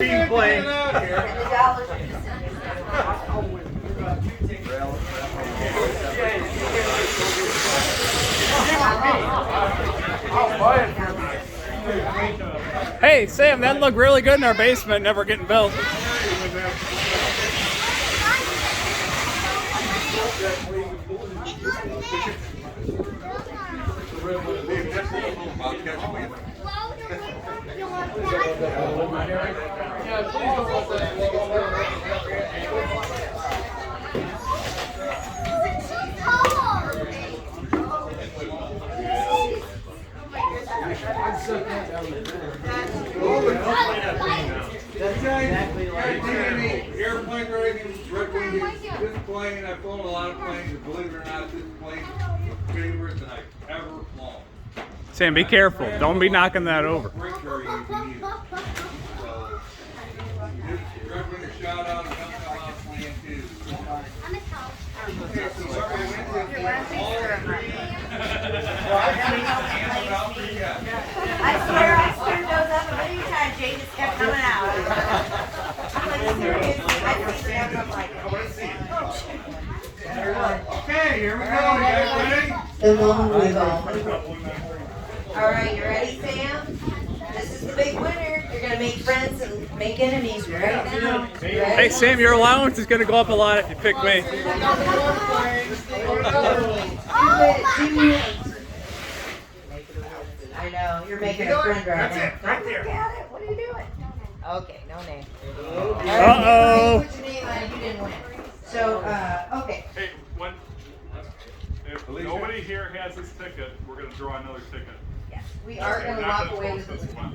Playing. Hey, Sam, that looked really good in our basement, never getting built. Airplane or anything, Red Wing, this plane, I've flown a lot of planes, and believe it or not, this plane is the favorite that I've ever flown. Sam, be careful. Don't be knocking that over. Break very easy either. So, this Red Wing a shout out, and I'm out plane too. I swear I screwed those up a million times. Jay just kept coming out. I'm like, seriously, I see them. I'm like, Okay, here we go. You guys ready? the long wiggle. All right, you ready, Sam? This is the big winner. You're gonna make friends and make enemies right now. You Hey, ready? Sam, your allowance is going to go up a lot if you pick me. I know, you're making a friend right now. That's it, right there. Look at it. What are you doing? Okay, no name. Uh-oh. Put your name on it, you didn't win. So, okay. Hey, if nobody here has this ticket, we're going to draw another ticket. Yes, we are We're gonna not walk gonna away post with this this. one.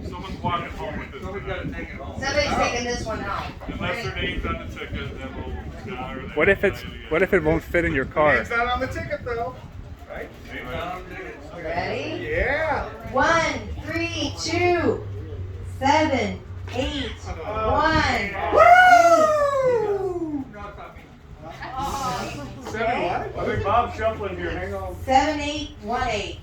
Someone's walking home with this Somebody's got to ticket. take it home. Somebody's taking this one home. Unless their name's on the ticket, then we'll honor that. What if it won't fit in your car? Name's not on the ticket though. Right? Name's not on the ticket. Ready? Yeah. 1, 3, 2, 7, 8, 1. Woo! No, it's not me. 7 what? I think Bob's shuffling here. Hang on. 7, 8, 1, 8.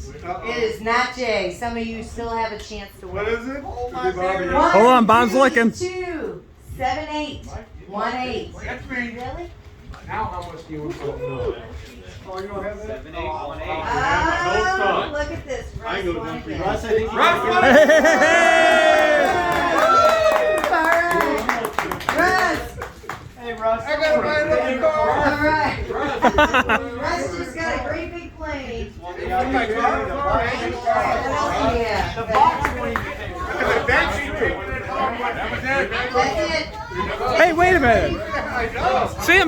It is not Jay. Some of you still have a chance to win. What is it? Hold on, Bobby. 1, Hold on, Bob's 3, looking. 2, 7, 8, 1, 8. That's me. Really? Now how much do you want to Oh, you don't have that? 7, 8, 1, 8. Oh, look at this. Russ won again. Russ, I think you Russ, gotta what? All right. Russ. Hey, Russ. I got my little car. All right. Russ just got a great big plane. Oh my God. What else do you have? The box one you can take. That's it. That's it. Hey, wait a minute. I know. Sam,